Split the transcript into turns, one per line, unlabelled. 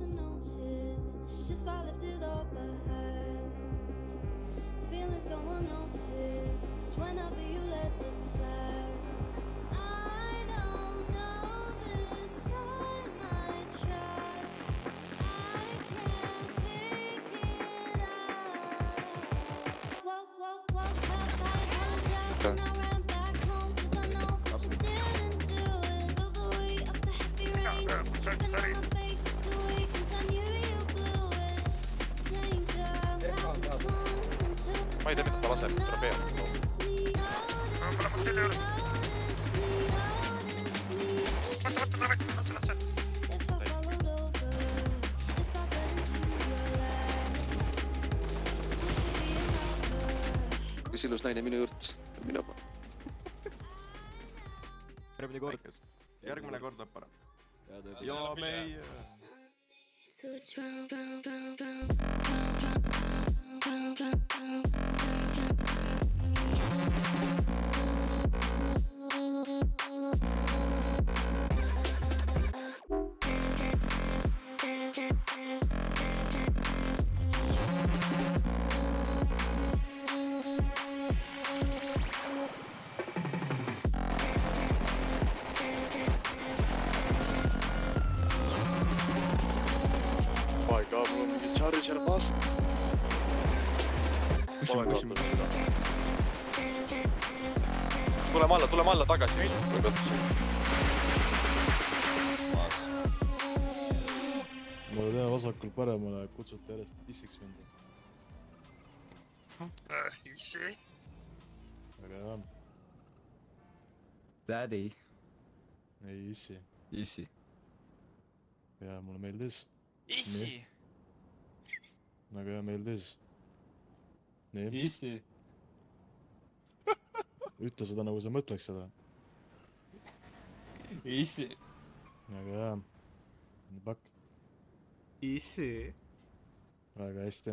to notice if I left it all behind. Feelings go unnoticed whenever you let it slide. I don't know this time I try. I can't pick it up. Woke up, I apologize, and I ran back home 'cause I know that you didn't do it. Feel the weight of the heavy rain just dripping on my face. It's a way 'cause I knew you blew it. Danger, I'm having fun until the
Ma ei tea, mida ta laseb, ta peab.
Kas ilus naine minu juurt? Minu pa.
Järgmine kord.
Järgmine kord läheb parem.
Ja
Ja meie...
My god, mul on mingi charger vast.
Tuleme alla tagasi.
Ma tean vasakul paremale kutsute järjest issiks venda.
Issi?
Väga hea.
Daddy.
Ei, issi.
Issi.
Ja mulle meeldis.
Issi?
Väga hea meeldis. Nii,
Issi.
ütle seda nagu sa mõtleks seda.
Issi.
Väga hea. Pakk.
Issi.
Väga hästi.